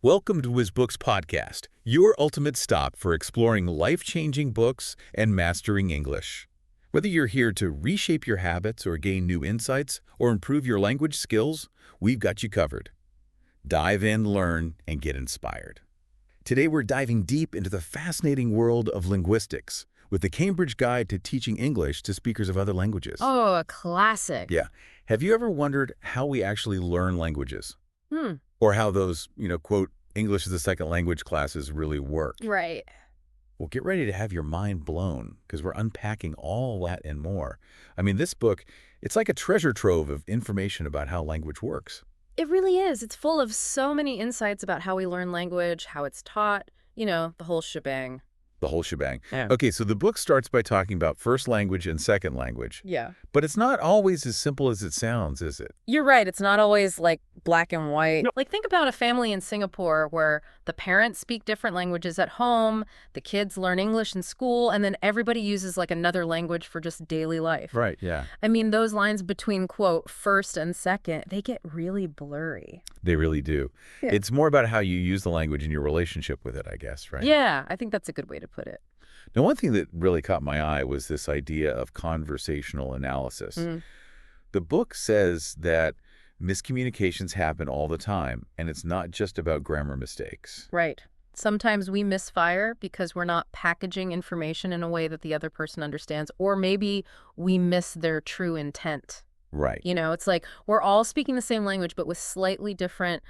Welcome to WizBooks Podcast, your ultimate stop for exploring life-changing books and mastering English. Whether you're here to reshape your habits or gain new insights or improve your language skills, we've got you covered. Dive in, learn, and get inspired. Today we're diving deep into the fascinating world of linguistics with the Cambridge Guide to Teaching English to Speakers of Other Languages. Oh, a classic. Yeah. Have you ever wondered how we actually learn languages? Hmm. Or how those, quote, English as a second language classes really work? Right. Well, get ready to have your mind blown because we're unpacking all that and more. I mean, this book, it's like a treasure trove of information about how language works. It really is. It's full of so many insights about how we learn language, how it's taught, the whole shebang. The whole shebang. Yeah. Okay, so the book starts by talking about first language and second language. Yeah. But it's not always as simple as it sounds, is it? You're right. It's not always like black and white. No. Like think about a family in Singapore where the parents speak different languages at home, the kids learn English in school, and then everybody uses like another language for just daily life. Right, yeah. I mean, those lines between, quote, first and second, they get really blurry. They really do. Yeah. It's more about how you use the language in your relationship with it, I guess, right? Yeah, I think that's a good way to put it. Now, one thing that really caught my eye was this idea of conversational analysis. The book says that miscommunications happen all the time, and it's not just about grammar mistakes. Right. Sometimes we misfire because we're not packaging information in a way that the other person understands, or maybe we miss their true intent. Right. It's like we're all speaking the same language, but with slightly different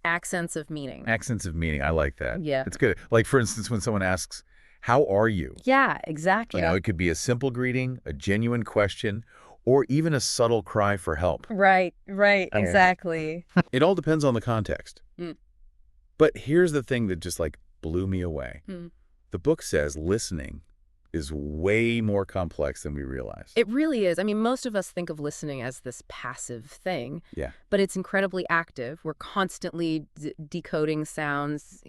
accents of meaning. Accents of meaning. I like that. Yeah. It's good. Like, for instance, when someone asks, "How are you?" Yeah, exactly. It could be a simple greeting, a genuine question, or even a subtle cry for help. Right, Yeah. exactly. It all depends on the context. Mm. But here's the thing that just blew me away. Mm. The book says listening is way more complex than we realize. It really is. I mean, most of us think of listening as this passive thing. Yeah. But it's incredibly active. We're constantly decoding sounds,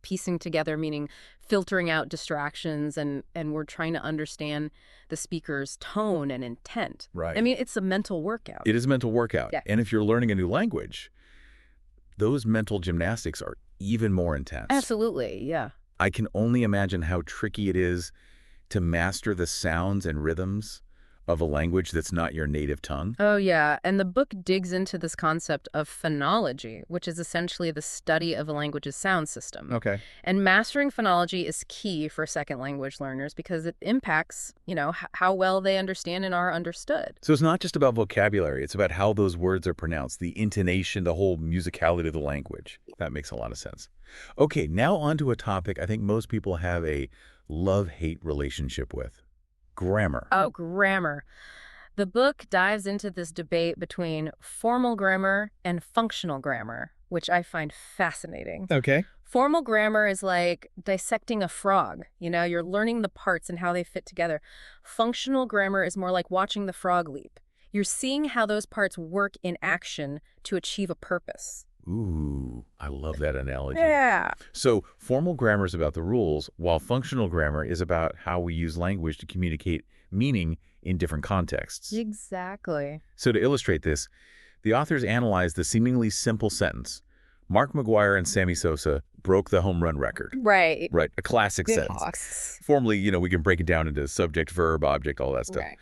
piecing together, meaning filtering out distractions, and we're trying to understand the speaker's tone and intent. Right. I mean, it's a mental workout. It is a mental workout. Yeah. And if you're learning a new language, those mental gymnastics are even more intense. Absolutely, yeah. I can only imagine how tricky it is to master the sounds and rhythms of a language that's not your native tongue. Oh, yeah. And the book digs into this concept of phonology, which is essentially the study of a language's sound system. Okay. And mastering phonology is key for second language learners because it impacts, how well they understand and are understood. So it's not just about vocabulary. It's about how those words are pronounced, the intonation, the whole musicality of the language. That makes a lot of sense. Okay, now on to a topic I think most people have a love-hate relationship with. Grammar. Oh, grammar. The book dives into this debate between formal grammar and functional grammar, which I find fascinating. Okay. Formal grammar is like dissecting a frog. You're learning the parts and how they fit together. Functional grammar is more like watching the frog leap. You're seeing how those parts work in action to achieve a purpose. Ooh, I love that analogy. Yeah. So formal grammar is about the rules, while functional grammar is about how we use language to communicate meaning in different contexts. Exactly. So to illustrate this, the authors analyzed the seemingly simple sentence, "Mark McGuire and Sammy Sosa broke the home run record." Right. Right, a classic Good sentence. Hawks. Formally, we can break it down into subject, verb, object, all that stuff. Right.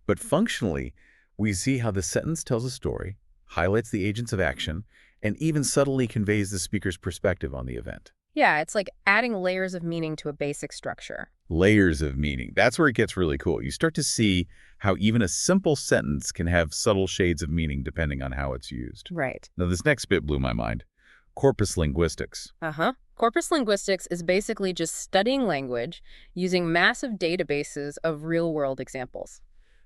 But functionally, we see how the sentence tells a story, highlights the agents of action, and even subtly conveys the speaker's perspective on the event. Yeah, it's like adding layers of meaning to a basic structure. Layers of meaning. That's where it gets really cool. You start to see how even a simple sentence can have subtle shades of meaning depending on how it's used. Right. Now, this next bit blew my mind. Corpus linguistics. Corpus linguistics is basically just studying language using massive databases of real-world examples.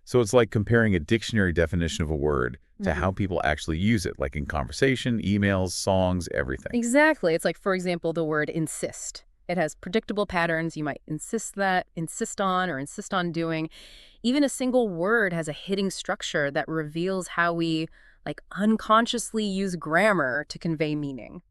So it's like comparing a dictionary definition of a word to how people actually use it, like in conversation, emails, songs, everything. Exactly. It's like, for example, the word insist. It has predictable patterns. You might insist on, or insist on doing. Even a single word has a hidden structure that reveals how we unconsciously use grammar to convey meaning.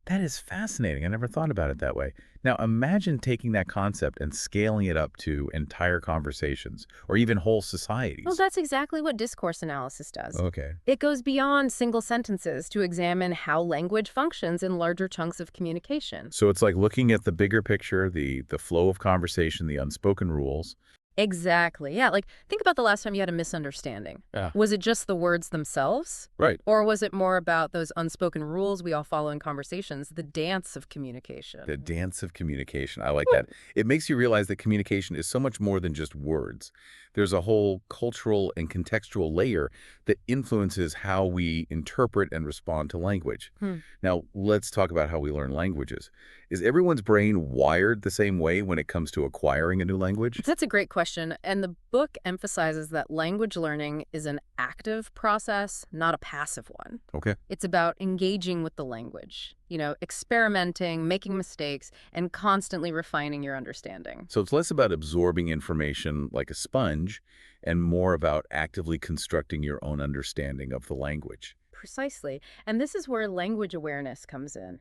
That is fascinating. I never thought about it that way. Now, imagine taking that concept and scaling it up to entire conversations or even whole Well, societies. that's exactly what discourse analysis does. Okay. It goes beyond single sentences to examine how language functions in larger chunks of communication. So it's like looking at the bigger picture, the flow of conversation, the unspoken rules. Exactly. Yeah, like think about the last time you had a misunderstanding. Yeah. Was it just the words themselves? Right. Or was it more about those unspoken rules we all follow in conversations, the dance of The communication? dance of communication. I like that. It makes you realize that communication is so much more than just words. There's a whole cultural and contextual layer that influences how we interpret and respond to language. Hmm. Now, let's talk about how we learn languages. Is everyone's brain wired the same way when it comes to acquiring a new language? That's a great question. And the book emphasizes that language learning is an active process, not a passive one. Okay. It's about engaging with the language, experimenting, making mistakes, and constantly refining your understanding. So it's less about absorbing information like a sponge and more about actively constructing your own understanding of the language. Precisely. And this is where language awareness comes in.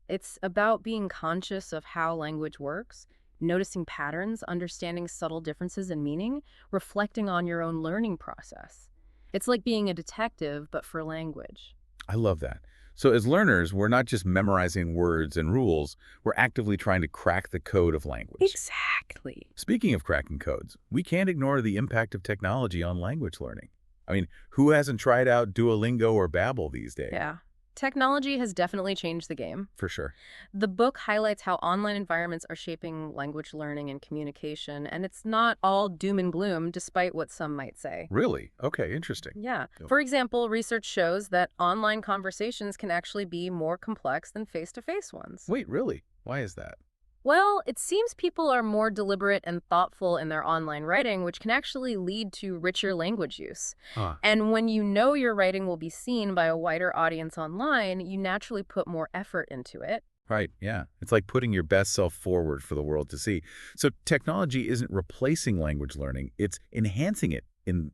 It's about being conscious of how language works, noticing patterns, understanding subtle differences in meaning, reflecting on your own learning process. It's like being a detective, but for language. I love that. So as learners, we're not just memorizing words and rules, we're actively trying to crack the code of language. Exactly. Speaking of cracking codes, we can't ignore the impact of technology on language learning. I mean, who hasn't tried out Duolingo or Babbel these days? Yeah. Technology has definitely changed the game. For sure. The book highlights how online environments are shaping language learning and communication, and it's not all doom and gloom, despite what some might say. Really? Okay, interesting. Yeah. Oh. For example, research shows that online conversations can actually be more complex than face-to-face ones. Wait, really? Why is that? Well, it seems people are more deliberate and thoughtful in their online writing, which can actually lead to richer language use. Huh. And when you know your writing will be seen by a wider audience online, you naturally put more effort into it. Right, yeah. It's like putting your best self forward for the world to see. So technology isn't replacing language learning, it's enhancing it in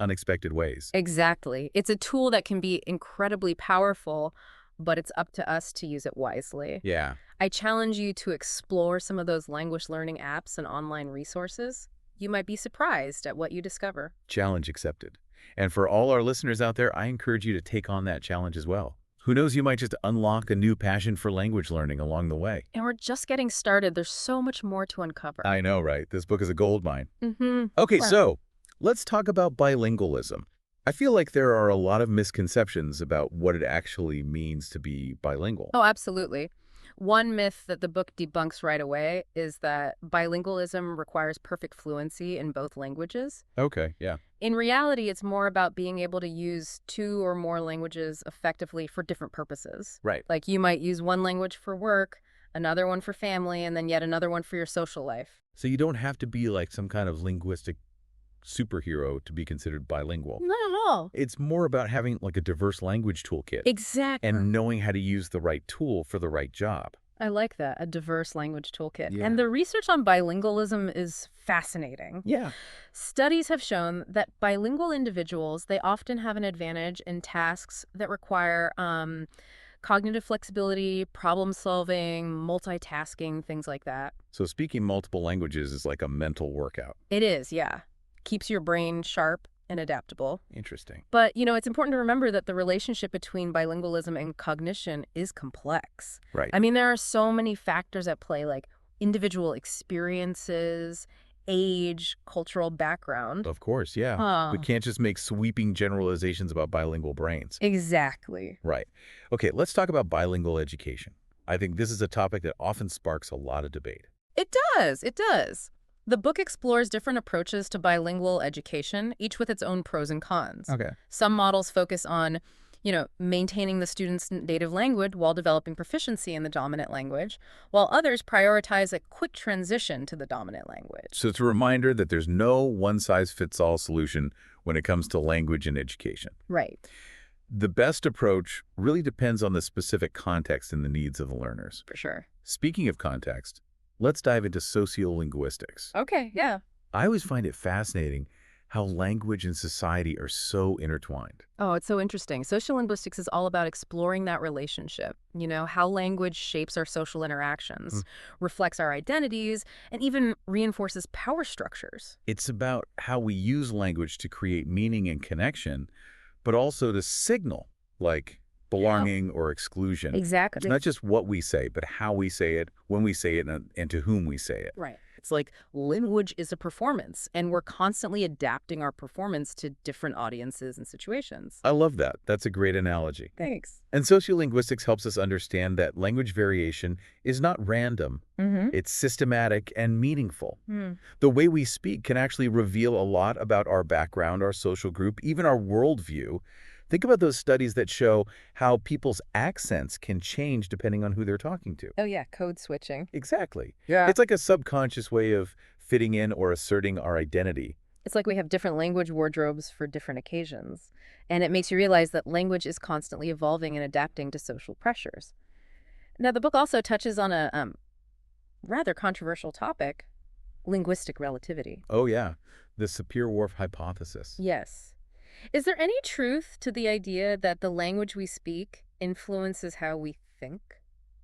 unexpected ways. Exactly. It's a tool that can be incredibly powerful, but it's up to us to use it wisely. Yeah. I challenge you to explore some of those language learning apps and online resources. You might be surprised at what you discover. Challenge accepted. And for all our listeners out there, I encourage you to take on that challenge as well. Who knows, you might just unlock a new passion for language learning along the way. And we're just getting started. There's so much more to uncover. I know, right? This book is a gold mine. Mm-hmm. Okay, Well, so let's talk about bilingualism. I feel like there are a lot of misconceptions about what it actually means to be bilingual. oh, absolutely. One myth that the book debunks right away is that bilingualism requires perfect fluency in both languages. Okay, yeah. In reality, it's more about being able to use two or more languages effectively for different purposes. Right. Like you might use one language for work, another one for family, and then yet another one for your social life. So you don't have to be like some kind of linguistic superhero to be considered bilingual. Not at all. It's more about having like a diverse language toolkit Exactly. and knowing how to use the right tool for the right job. I like that, a diverse language toolkit. Yeah. And the research on bilingualism is fascinating. Yeah. Studies have shown that bilingual individuals, they often have an advantage in tasks that require cognitive flexibility, problem solving, multitasking, things like that. So speaking multiple languages is like a mental workout. It is, yeah. Keeps your brain sharp and adaptable. Interesting. But, it's important to remember that the relationship between bilingualism and cognition is complex. Right. I mean, there are so many factors at play, like individual experiences, age, cultural background. Of course, yeah. We Huh. can't just make sweeping generalizations about bilingual brains. Exactly. Right. Okay, let's talk about bilingual education. I think this is a topic that often sparks a lot of debate. It does. It does. The book explores different approaches to bilingual education, each with its own pros and cons. Okay. Some models focus on, maintaining the student's native language while developing proficiency in the dominant language, while others prioritize a quick transition to the dominant language. So it's a reminder that there's no one-size-fits-all solution when it comes to language and education. Right. The best approach really depends on the specific context and the needs of the learners. For sure. Speaking of context, let's dive into sociolinguistics. Okay, yeah. I always find it fascinating how language and society are so intertwined. Oh, it's so interesting. Social linguistics is all about exploring that relationship, how language shapes our social interactions, reflects our identities, and even reinforces power structures. It's about how we use language to create meaning and connection, but also to signal, like Oh, belonging or exclusion. It's exactly. not just what we say, but how we say it, when we say it, and to whom we say it. Right. It's like language is a performance, and we're constantly adapting our performance to different audiences and situations. I love that. That's a great analogy. Thanks. And sociolinguistics helps us understand that language variation is not random. Mm-hmm. It's systematic and meaningful. Hmm. The way we speak can actually reveal a lot about our background, our social group, even our worldview. Think about those studies that show how people's accents can change depending on who they're talking to. Oh, yeah, code switching. Exactly. Yeah. It's like a subconscious way of fitting in or asserting our identity. It's like we have different language wardrobes for different occasions. And it makes you realize that language is constantly evolving and adapting to social pressures. Now, the book also touches on a rather controversial topic, linguistic relativity. Oh yeah, the Sapir-Whorf hypothesis. Yes. Is there any truth to the idea that the language we speak influences how we think?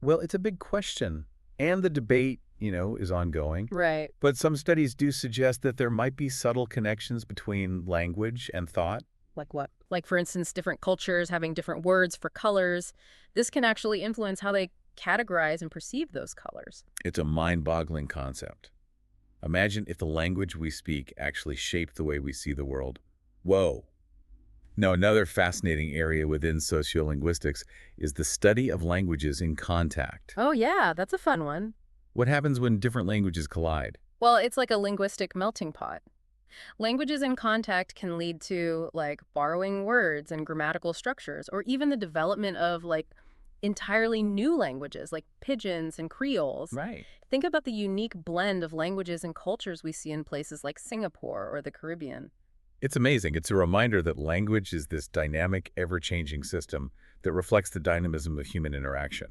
Well, it's a big question, and the debate, is ongoing. Right. But some studies do suggest that there might be subtle connections between language and thought. Like what? Like, for instance, different cultures having different words for colors. This can actually influence how they categorize and perceive those colors. It's a mind-boggling concept. Imagine if the language we speak actually shaped the way we see the world. Whoa. Now, another fascinating area within sociolinguistics is the study of languages in contact. Oh, yeah, that's a fun one. What happens when different languages collide? Well, it's like a linguistic melting pot. Languages in contact can lead to, like, borrowing words and grammatical structures, or even the development of, like, entirely new languages, like pidgins and creoles. Right. Think about the unique blend of languages and cultures we see in places like Singapore or the Caribbean. It's amazing. It's a reminder that language is this dynamic, ever-changing system that reflects the dynamism of human interaction.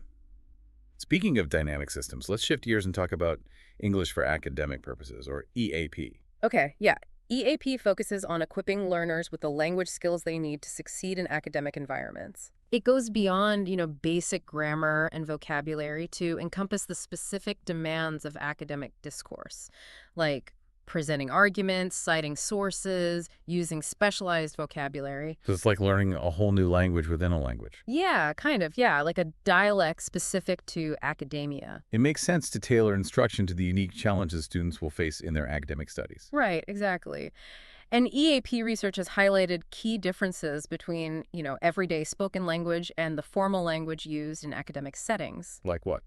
Speaking of dynamic systems, let's shift gears and talk about English for academic purposes, or EAP. Okay, yeah. EAP focuses on equipping learners with the language skills they need to succeed in academic environments. It goes beyond, basic grammar and vocabulary to encompass the specific demands of academic discourse, like presenting arguments, citing sources, using specialized vocabulary. So it's like learning a whole new language within a language. Yeah, kind of, yeah, like a dialect specific to academia. It makes sense to tailor instruction to the unique challenges students will face in their academic studies. Right, exactly. And EAP research has highlighted key differences between, everyday spoken language and the formal language used in academic settings. Like what?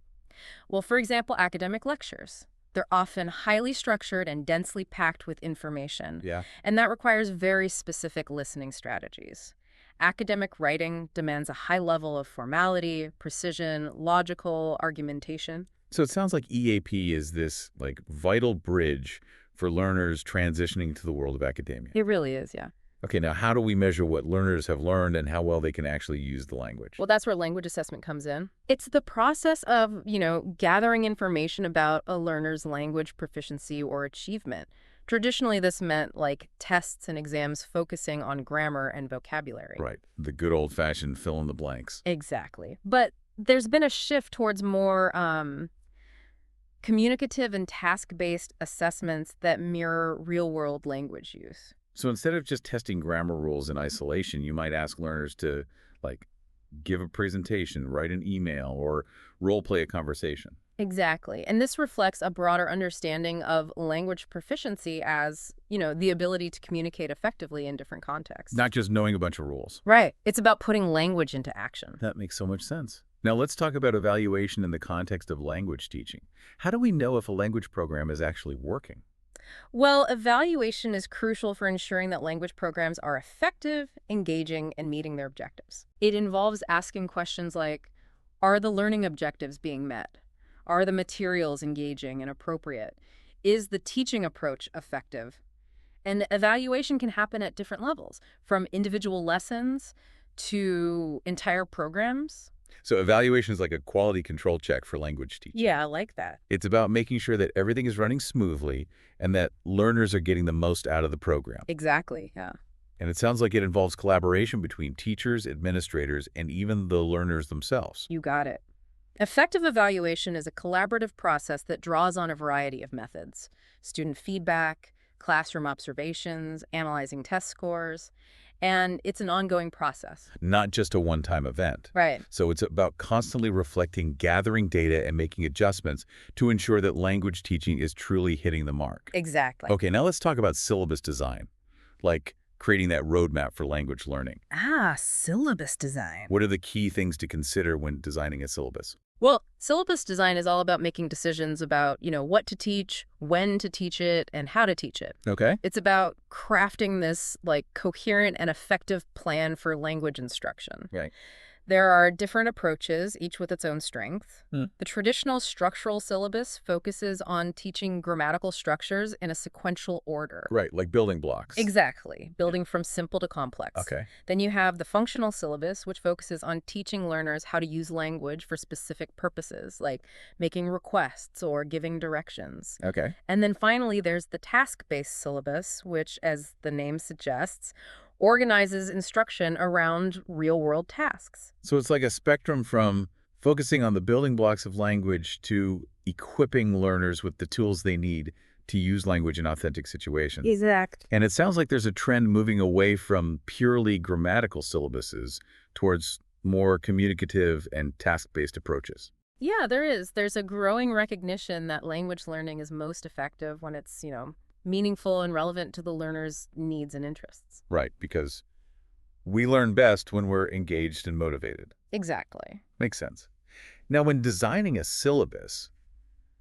Well, for example, academic lectures. They're often highly structured and densely packed with information, Yeah. and that requires very specific listening strategies. Academic writing demands a high level of formality, precision, logical argumentation. So it sounds like EAP is this vital bridge for learners transitioning to the world of academia. It really is, yeah. Okay, now how do we measure what learners have learned and how well they can actually use the language? Well, that's where language assessment comes in. It's the process of, gathering information about a learner's language proficiency or achievement. Traditionally, this meant like tests and exams focusing on grammar and vocabulary. Right, the good old-fashioned fill in the blanks. Exactly. But there's been a shift towards more communicative and task-based assessments that mirror real-world language use. So instead of just testing grammar rules in isolation, you might ask learners to, give a presentation, write an email, or role-play a conversation. Exactly. And this reflects a broader understanding of language proficiency as, the ability to communicate effectively in different contexts. Not just knowing a bunch of rules. Right. It's about putting language into action. That makes so much sense. Now let's talk about evaluation in the context of language teaching. How do we know if a language program is actually working? Well, evaluation is crucial for ensuring that language programs are effective, engaging, and meeting their objectives. It involves asking questions like, are the learning objectives being met? Are the materials engaging and appropriate? Is the teaching approach effective? And evaluation can happen at different levels, from individual lessons to entire programs. So evaluation is like a quality control check for language teaching. Yeah, I like that. It's about making sure that everything is running smoothly and that learners are getting the most out of the program. Exactly, yeah. And it sounds like it involves collaboration between teachers, administrators, and even the learners themselves. You got it. Effective evaluation is a collaborative process that draws on a variety of methods: student feedback, classroom observations, analyzing test scores, and it's an ongoing process. Not just a one-time event. Right. So it's about constantly reflecting, gathering data, and making adjustments to ensure that language teaching is truly hitting the mark. Exactly. Okay, now let's talk about syllabus design, like creating that roadmap for language learning. Syllabus design. What are the key things to consider when designing a syllabus? Well, syllabus design is all about making decisions about, what to teach, when to teach it, and how to teach it. Okay. It's about crafting this, coherent and effective plan for language instruction. Right. There are different approaches, each with its own strength. Hmm. The traditional structural syllabus focuses on teaching grammatical structures in a sequential order. Right, like building blocks. Exactly, building from simple to complex. Okay. Then you have the functional syllabus, which focuses on teaching learners how to use language for specific purposes, like making requests or giving directions. Okay. And then finally, there's the task-based syllabus, which, as the name suggests, organizes instruction around real-world tasks. So it's like a spectrum from focusing on the building blocks of language to equipping learners with the tools they need to use language in authentic situations. Exact. And it sounds like there's a trend moving away from purely grammatical syllabuses towards more communicative and task-based approaches. Yeah, there is. There's a growing recognition that language learning is most effective when it's, meaningful and relevant to the learner's needs and interests. Right, because we learn best when we're engaged and motivated. Exactly. Makes sense. Now, when designing a syllabus,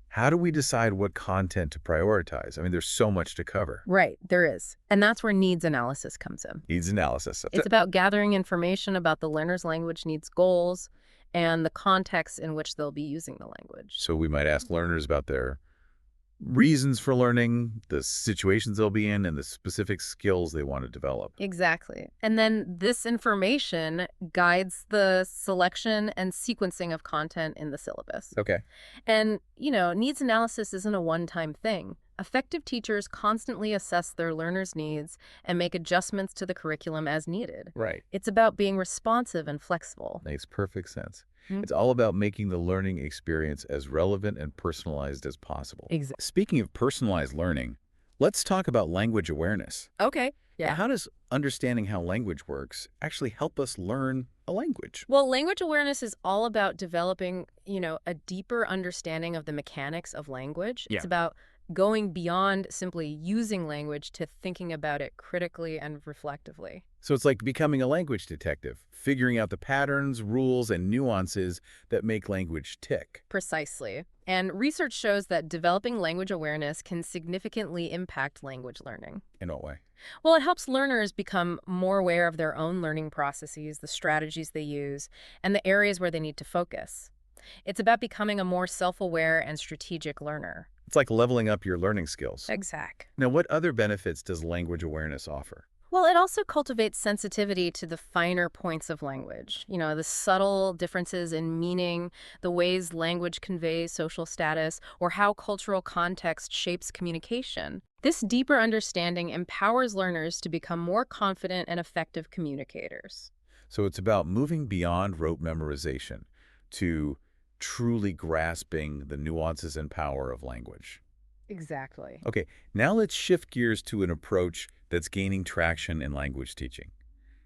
how do we decide what content to prioritize? I mean, there's so much to cover. Right, there is. And that's where needs analysis comes in. Needs analysis. It's about gathering information about the learner's language needs goals and the context in which they'll be using the language. So we might ask learners about their reasons for learning, the situations they'll be in, and the specific skills they want to develop. Exactly. And then this information guides the selection and sequencing of content in the syllabus. Okay. And, needs analysis isn't a one-time thing. Effective teachers constantly assess their learners' needs and make adjustments to the curriculum as needed. Right. It's about being responsive and flexible. Makes perfect sense. Mhm. It's all about making the learning experience as relevant and personalized as possible. Exactly. Speaking of personalized learning, let's talk about language awareness. Okay. Yeah. How does understanding how language works actually help us learn a language? Well, language awareness is all about developing, a deeper understanding of the mechanics of language. Yeah. It's about going beyond simply using language to thinking about it critically and reflectively. So it's like becoming a language detective, figuring out the patterns, rules, and nuances that make language tick. Precisely. And research shows that developing language awareness can significantly impact language learning. In what way? Well, it helps learners become more aware of their own learning processes, the strategies they use, and the areas where they need to focus. It's about becoming a more self-aware and strategic learner. It's like leveling up your learning skills. Exact. Now, what other benefits does language awareness offer? Well, it also cultivates sensitivity to the finer points of language. The subtle differences in meaning, the ways language conveys social status, or how cultural context shapes communication. This deeper understanding empowers learners to become more confident and effective communicators. So it's about moving beyond rote memorization to truly grasping the nuances and power of language. Exactly. Okay, now let's shift gears to an approach that's gaining traction in language teaching.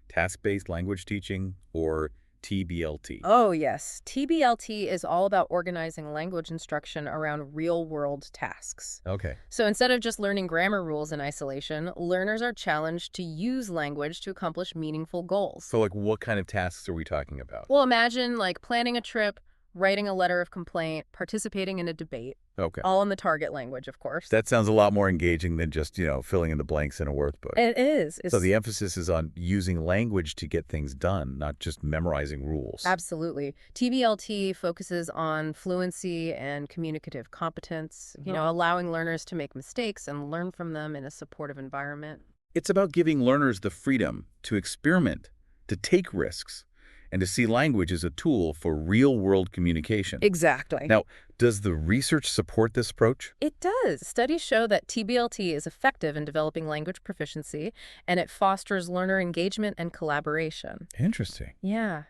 Task-based language teaching, or TBLT. Oh, yes. TBLT is all about organizing language instruction around real-world tasks. Okay. So instead of just learning grammar rules in isolation, learners are challenged to use language to accomplish meaningful goals. So like what kind of tasks are we talking about? Well, imagine planning a trip, writing a letter of complaint, participating in a debate, Okay. all in the target language, of course. That sounds a lot more engaging than just, filling in the blanks in a workbook. It is. So the emphasis is on using language to get things done, not just memorizing rules. Absolutely. TBLT focuses on fluency and communicative competence, allowing learners to make mistakes and learn from them in a supportive environment. It's about giving learners the freedom to experiment, to take risks, and to see language as a tool for real-world communication. Exactly. Now, does the research support this approach? It does. Studies show that TBLT is effective in developing language proficiency, and it fosters learner engagement and collaboration. Interesting. Yeah.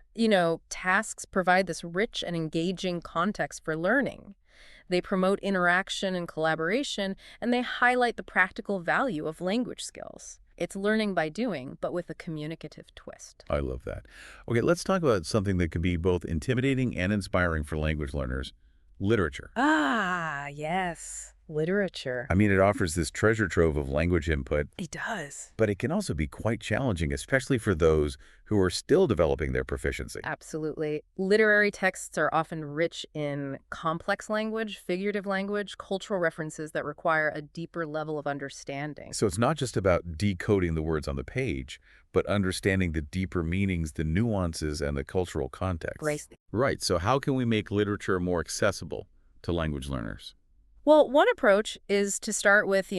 Tasks provide this rich and engaging context for learning. They promote interaction and collaboration, and they highlight the practical value of language skills. It's learning by doing, but with a communicative twist. I love that. Okay, let's talk about something that can be both intimidating and inspiring for language learners: literature. Ah, yes. Literature. I mean, it offers this treasure trove of language input, It does. but it can also be quite challenging, especially for those who are still developing their proficiency. Absolutely. Literary texts are often rich in complex language, figurative language, cultural references that require a deeper level of understanding. So it's not just about decoding the words on the page, but understanding the deeper meanings, the nuances, and the cultural context. Right. Right. So how can we make literature more accessible to language learners? Well, one approach is to start with,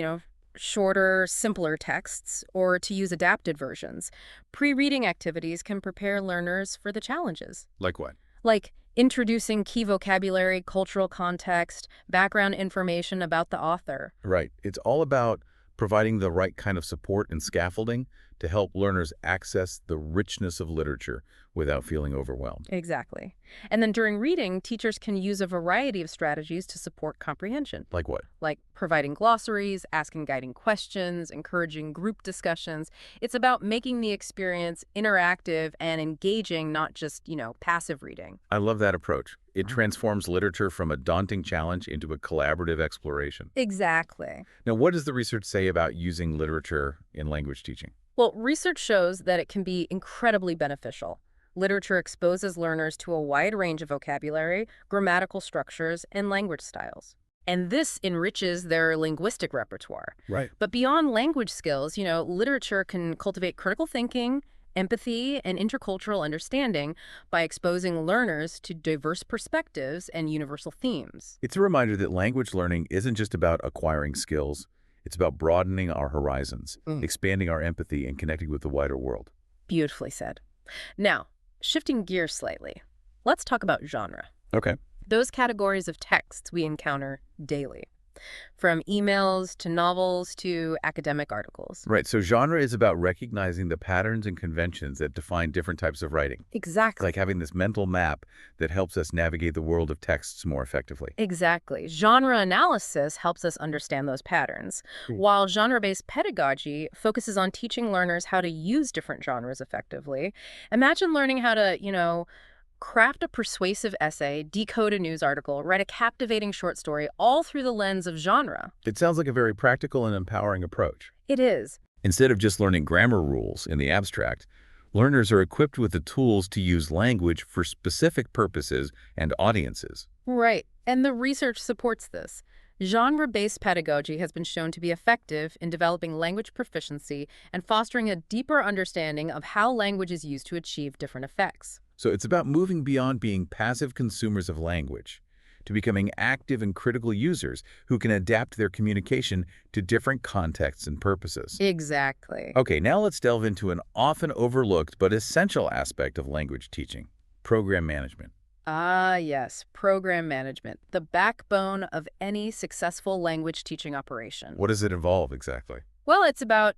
shorter, simpler texts, or to use adapted versions. Pre-reading activities can prepare learners for the challenges, Like what? like introducing key vocabulary, cultural context, background information about the author. Right. It's all about providing the right kind of support and scaffolding to help learners access the richness of literature without feeling overwhelmed. Exactly. And then during reading, teachers can use a variety of strategies to support comprehension, Like what? like providing glossaries, asking guiding questions, encouraging group discussions. It's about making the experience interactive and engaging, not just, passive reading. I love that approach. It transforms literature from a daunting challenge into a collaborative exploration. Exactly. Now, what does the research say about using literature in language teaching? Well, research shows that it can be incredibly beneficial. Literature exposes learners to a wide range of vocabulary, grammatical structures, and language styles. And this enriches their linguistic repertoire. Right. But beyond language skills, literature can cultivate critical thinking, empathy, and intercultural understanding by exposing learners to diverse perspectives and universal themes. It's a reminder that language learning isn't just about acquiring skills. It's about broadening our horizons, expanding our empathy, and connecting with the wider world. Beautifully said. Now, shifting gears slightly, let's talk about genre. Okay. Those categories of texts we encounter daily, from emails to novels to academic articles. Right. So genre is about recognizing the patterns and conventions that define different types of writing. Exactly. Like having this mental map that helps us navigate the world of texts more effectively. Exactly. Genre analysis helps us understand those patterns, while genre-based pedagogy focuses on teaching learners how to use different genres effectively. Imagine learning how to, craft a persuasive essay, decode a news article, write a captivating short story, all through the lens of genre. It sounds like a very practical and empowering approach. It is. Instead of just learning grammar rules in the abstract, learners are equipped with the tools to use language for specific purposes and audiences. Right. And the research supports this. Genre-based pedagogy has been shown to be effective in developing language proficiency and fostering a deeper understanding of how language is used to achieve different effects. So it's about moving beyond being passive consumers of language to becoming active and critical users who can adapt their communication to different contexts and purposes. Exactly. Okay, now let's delve into an often overlooked but essential aspect of language teaching: program management. Ah, yes, program management, the backbone of any successful language teaching operation. What does it involve exactly? Well, it's about,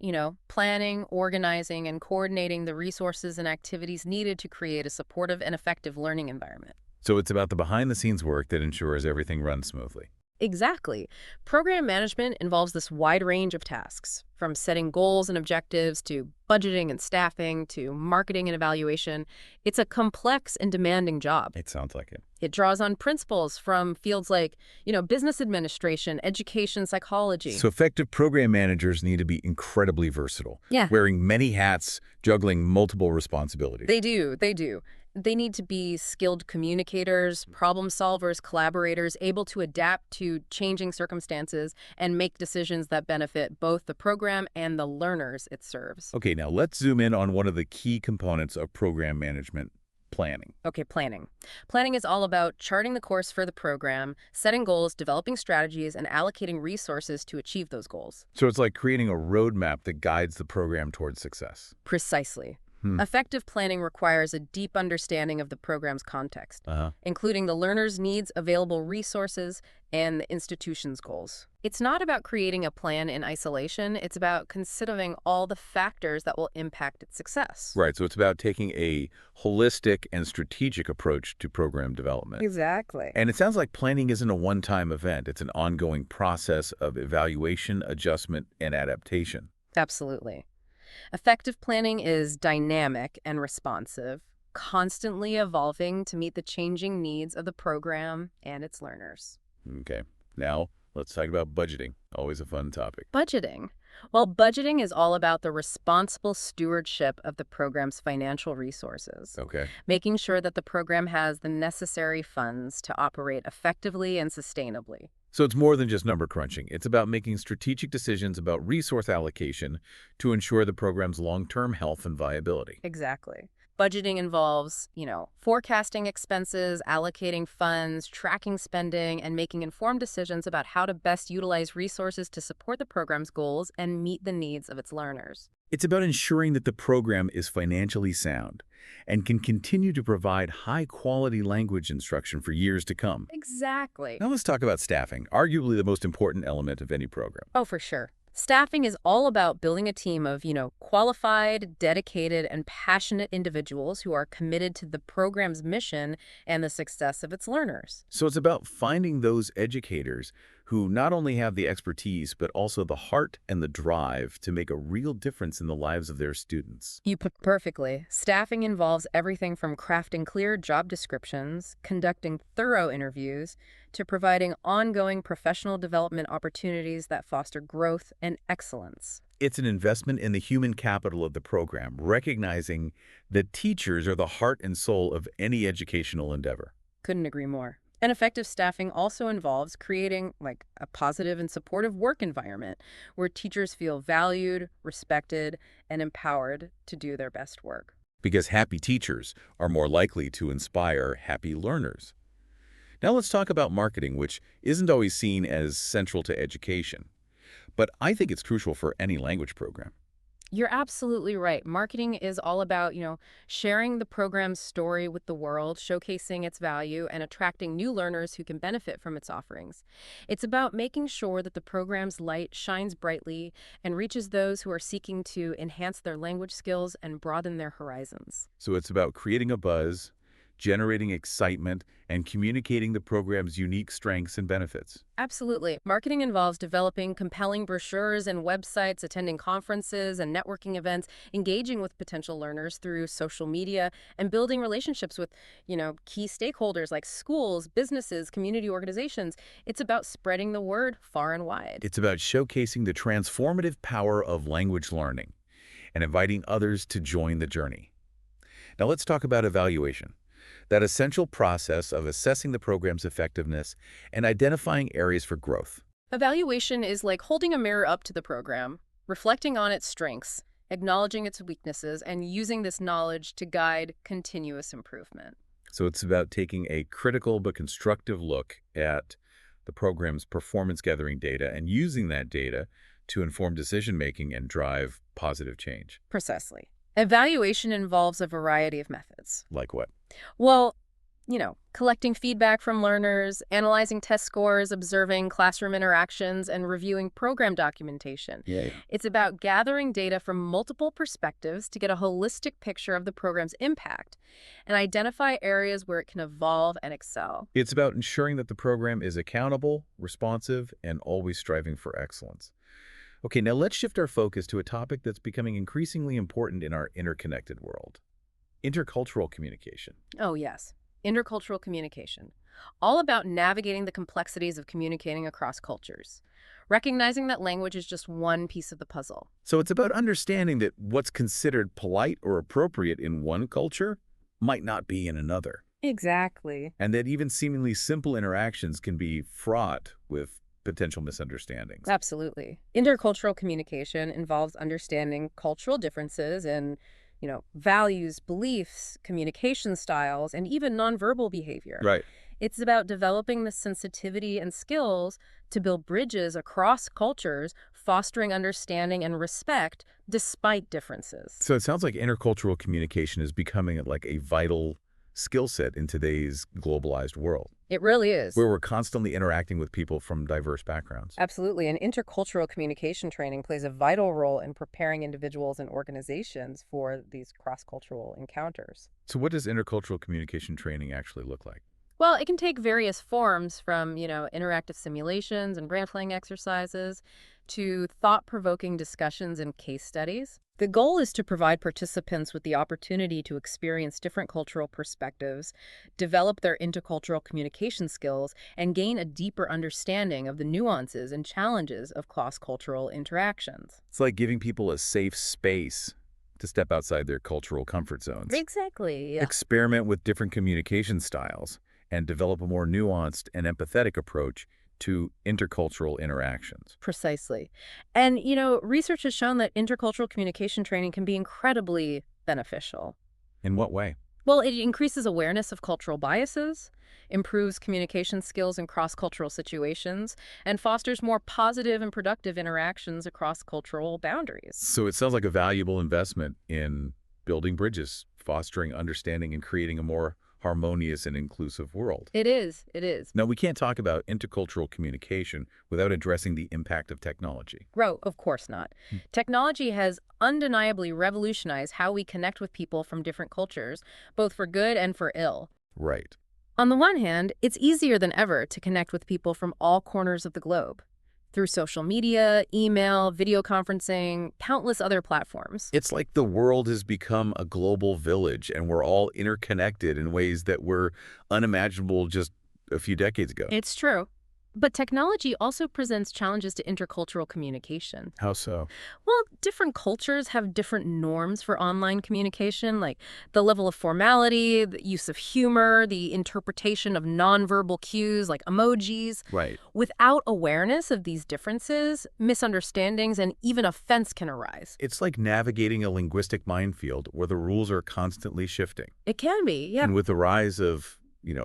planning, organizing, and coordinating the resources and activities needed to create a supportive and effective learning environment. So it's about the behind-the-scenes work that ensures everything runs smoothly. Exactly. Program management involves this wide range of tasks, from setting goals and objectives to budgeting and staffing to marketing and evaluation. It's a complex and demanding job. It sounds like it. It draws on principles from fields like, business administration, education, psychology. So effective program managers need to be incredibly versatile, Yeah. wearing many hats, juggling multiple responsibilities. They do. They need to be skilled communicators, problem solvers, collaborators, able to adapt to changing circumstances and make decisions that benefit both the program and the learners it serves. Okay, now let's zoom in on one of the key components of program management: planning. Okay, planning. Planning is all about charting the course for the program, setting goals, developing strategies, and allocating resources to achieve those goals. So it's like creating a roadmap that guides the program towards success. Precisely. Effective planning requires a deep understanding of the program's context, Uh-huh. including the learner's needs, available resources, and the institution's goals. It's not about creating a plan in isolation, it's about considering all the factors that will impact its success. Right, so it's about taking a holistic and strategic approach to program development. Exactly. And it sounds like planning isn't a one-time event. It's an ongoing process of evaluation, adjustment, and adaptation. Absolutely. Effective planning is dynamic and responsive, constantly evolving to meet the changing needs of the program and its learners. Okay, now let's talk about budgeting. Always a fun topic. Budgeting. Well, budgeting is all about the responsible stewardship of the program's financial resources, Okay. making sure that the program has the necessary funds to operate effectively and sustainably. So it's more than just number crunching. It's about making strategic decisions about resource allocation to ensure the program's long-term health and viability. Exactly. Budgeting involves, forecasting expenses, allocating funds, tracking spending, and making informed decisions about how to best utilize resources to support the program's goals and meet the needs of its learners. It's about ensuring that the program is financially sound and can continue to provide high-quality language instruction for years to come. Exactly. Now let's talk about staffing, arguably the most important element of any program. Oh, for sure. Staffing is all about building a team of, qualified, dedicated, and passionate individuals who are committed to the program's mission and the success of its learners. So it's about finding those educators who not only have the expertise, but also the heart and the drive to make a real difference in the lives of their students. You put perfectly. Staffing involves everything from crafting clear job descriptions, conducting thorough interviews, to providing ongoing professional development opportunities that foster growth and excellence. It's an investment in the human capital of the program, recognizing that teachers are the heart and soul of any educational endeavor. Couldn't agree more. And effective staffing also involves creating a positive and supportive work environment where teachers feel valued, respected, and empowered to do their best work. Because happy teachers are more likely to inspire happy learners. Now let's talk about marketing, which isn't always seen as central to education. But I think it's crucial for any language program. You're absolutely right. Marketing is all about, sharing the program's story with the world, showcasing its value, and attracting new learners who can benefit from its offerings. It's about making sure that the program's light shines brightly and reaches those who are seeking to enhance their language skills and broaden their horizons. So it's about creating a buzz, generating excitement, and communicating the program's unique strengths and benefits. Absolutely. Marketing involves developing compelling brochures and websites, attending conferences and networking events, engaging with potential learners through social media, and building relationships with, key stakeholders like schools, businesses, community organizations. It's about spreading the word far and wide. It's about showcasing the transformative power of language learning and inviting others to join the journey. Now let's talk about evaluation. That essential process of assessing the program's effectiveness and identifying areas for growth. Evaluation is like holding a mirror up to the program, reflecting on its strengths, acknowledging its weaknesses, and using this knowledge to guide continuous improvement. So it's about taking a critical but constructive look at the program's performance gathering data and using that data to inform decision-making and drive positive change. Precisely. Evaluation involves a variety of methods. Like what? Well, collecting feedback from learners, analyzing test scores, observing classroom interactions, and reviewing program documentation. Yeah. It's about gathering data from multiple perspectives to get a holistic picture of the program's impact and identify areas where it can evolve and excel. It's about ensuring that the program is accountable, responsive, and always striving for excellence. Okay, now let's shift our focus to a topic that's becoming increasingly important in our interconnected world. Intercultural communication. Oh, yes. Intercultural communication. All about navigating the complexities of communicating across cultures. Recognizing that language is just one piece of the puzzle. So it's about understanding that what's considered polite or appropriate in one culture might not be in another. Exactly. And that even seemingly simple interactions can be fraught with potential misunderstandings. Absolutely. Intercultural communication involves understanding cultural differences in, values, beliefs, communication styles, and even nonverbal behavior. Right. It's about developing the sensitivity and skills to build bridges across cultures, fostering understanding and respect despite differences. So it sounds like intercultural communication is becoming like a vital skill set in today's globalized world, It really is. where we're constantly interacting with people from diverse backgrounds. Absolutely. And intercultural communication training plays a vital role in preparing individuals and organizations for these cross-cultural encounters. So what does intercultural communication training actually look like? Well, it can take various forms from, interactive simulations and role-playing exercises to thought-provoking discussions and case studies. The goal is to provide participants with the opportunity to experience different cultural perspectives, develop their intercultural communication skills, and gain a deeper understanding of the nuances and challenges of cross-cultural interactions. It's like giving people a safe space to step outside their cultural comfort zones, Exactly. Yeah. experiment with different communication styles, and develop a more nuanced and empathetic approach to intercultural interactions. Precisely. And, research has shown that intercultural communication training can be incredibly beneficial. In what way? Well, it increases awareness of cultural biases, improves communication skills in cross-cultural situations, and fosters more positive and productive interactions across cultural boundaries. So it sounds like a valuable investment in building bridges, fostering understanding, and creating a more harmonious and inclusive world. It is. It is. Now, we can't talk about intercultural communication without addressing the impact of technology. Of course not. Technology has undeniably revolutionized how we connect with people from different cultures, both for good and for ill. Right. On the one hand, it's easier than ever to connect with people from all corners of the globe through social media, email, video conferencing, countless other platforms. It's like the world has become a global village, and we're all interconnected in ways that were unimaginable just a few decades ago. It's true. But technology also presents challenges to intercultural communication. How so? Well, different cultures have different norms for online communication, like the level of formality, the use of humor, the interpretation of nonverbal cues like emojis. Right. Without awareness of these differences, misunderstandings and even offense can arise. It's like navigating a linguistic minefield where the rules are constantly shifting. It can be, yeah. And with the rise of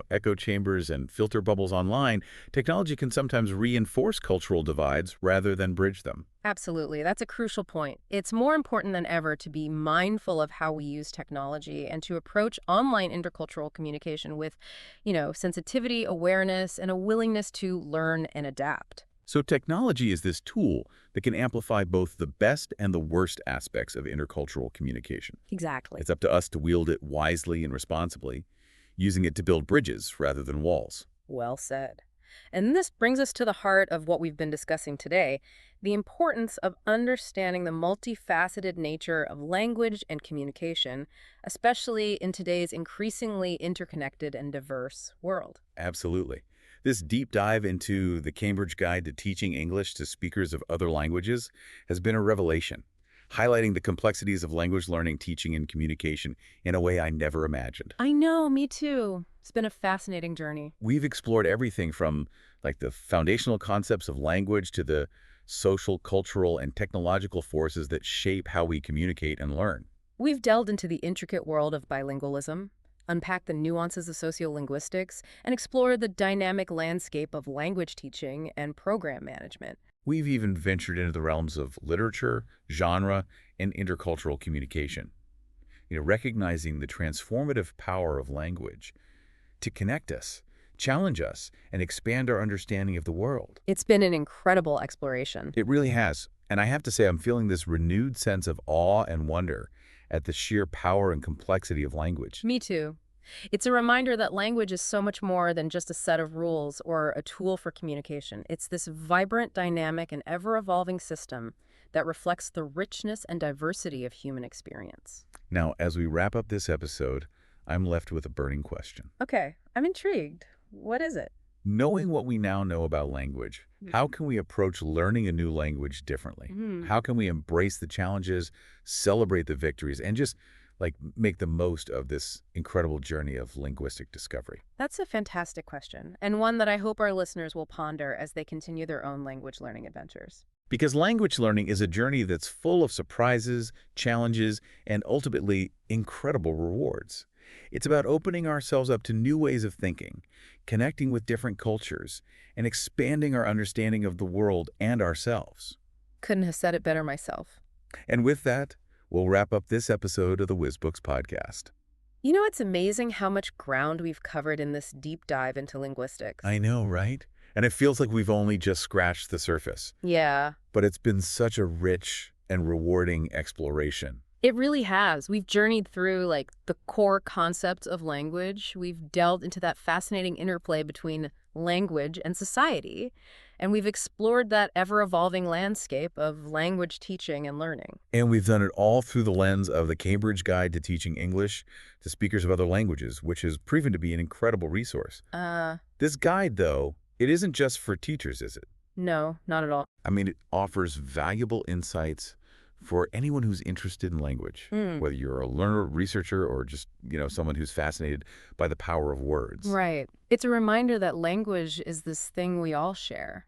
echo chambers and filter bubbles online, technology can sometimes reinforce cultural divides rather than bridge them. Absolutely. That's a crucial point. It's more important than ever to be mindful of how we use technology and to approach online intercultural communication with, sensitivity, awareness, and a willingness to learn and adapt. So technology is this tool that can amplify both the best and the worst aspects of intercultural communication. Exactly. It's up to us to wield it wisely and responsibly, using it to build bridges rather than walls. Well said. And this brings us to the heart of what we've been discussing today, the importance of understanding the multifaceted nature of language and communication, especially in today's increasingly interconnected and diverse world. Absolutely. This deep dive into the Cambridge Guide to Teaching English to Speakers of Other Languages has been a revelation, highlighting the complexities of language learning, teaching, and communication in a way I never imagined. I know, me too. It's been a fascinating journey. We've explored everything from the foundational concepts of language to the social, cultural, and technological forces that shape how we communicate and learn. We've delved into the intricate world of bilingualism, unpacked the nuances of sociolinguistics, and explored the dynamic landscape of language teaching and program management. We've even ventured into the realms of literature, genre, and intercultural communication, recognizing the transformative power of language to connect us, challenge us, and expand our understanding of the world. It's been an incredible exploration. It really has. And I have to say, I'm feeling this renewed sense of awe and wonder at the sheer power and complexity of language. Me too. It's a reminder that language is so much more than just a set of rules or a tool for communication. It's this vibrant, dynamic, and ever-evolving system that reflects the richness and diversity of human experience. Now, as we wrap up this episode, I'm left with a burning question. Okay, I'm intrigued. What is it? Knowing what we now know about language, how can we approach learning a new language differently? How can we embrace the challenges, celebrate the victories, and just make the most of this incredible journey of linguistic discovery? That's a fantastic question, and one that I hope our listeners will ponder as they continue their own language learning adventures. Because language learning is a journey that's full of surprises, challenges, and ultimately incredible rewards. It's about opening ourselves up to new ways of thinking, connecting with different cultures, and expanding our understanding of the world and ourselves. Couldn't have said it better myself. And with that, we'll wrap up this episode of the WizBooks podcast. You know, it's amazing how much ground we've covered in this deep dive into I linguistics. know, right? And it feels like we've only just scratched the surface. Yeah, But it's been such a rich and rewarding exploration. it really has. We've journeyed through, like, the core concepts of language. We've delved into that fascinating interplay between language and society. And we've explored that ever-evolving landscape of language teaching and learning. And we've done it all through the lens of the Cambridge Guide to Teaching English to Speakers of Other Languages, which has proven to be an incredible resource. This guide, though, it isn't just for teachers, is it? No, not at all. I mean, it offers valuable insights for anyone who's interested in language, Mm. whether you're a learner, researcher, or just, someone who's fascinated by the power of words. Right. It's a reminder that language is this thing we all share,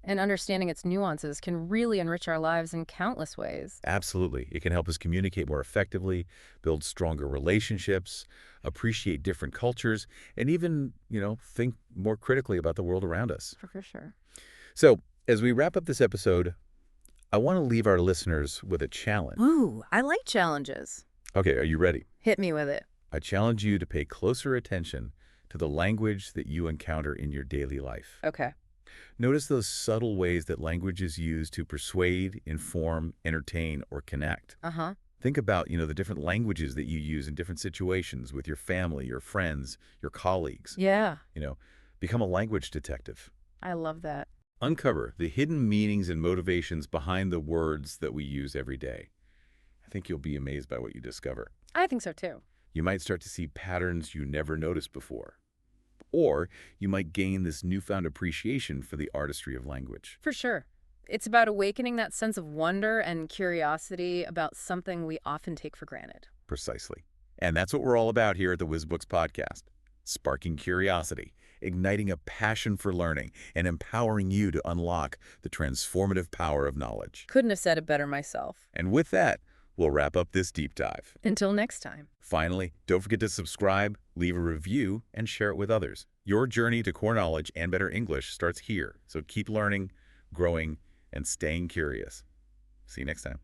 and understanding its nuances can really enrich our lives in countless ways. Absolutely. It can help us communicate more effectively, build stronger relationships, appreciate different cultures, and even, think more critically about the world around us. For sure. So, as we wrap up this episode, I want to leave our listeners with a challenge. Ooh, I like challenges. Okay, are you ready? Hit me with it. I challenge you to pay closer attention to the language that you encounter in your daily life. Okay. Notice those subtle ways that language is used to persuade, inform, entertain, or connect. Uh-huh. Think about, the different languages that you use in different situations with your family, your friends, your colleagues. Yeah, Become a language detective. I love that. Uncover the hidden meanings and motivations behind the words that we use every day. I think you'll be amazed by what you discover. I think so too. You might start to see patterns you never noticed before. Or you might gain this newfound appreciation for the artistry of language. For sure. It's about awakening that sense of wonder and curiosity about something we often take for granted. Precisely. And that's what we're all about here at the WizBooks podcast. Sparking curiosity, igniting a passion for learning, and empowering you to unlock the transformative power of knowledge. Couldn't have said it better myself. And with that, we'll wrap up this deep dive. Until next time. Finally, don't forget to subscribe, leave a review, and share it with others. Your journey to core knowledge and better English starts here. So keep learning, growing, and staying curious. See you next time.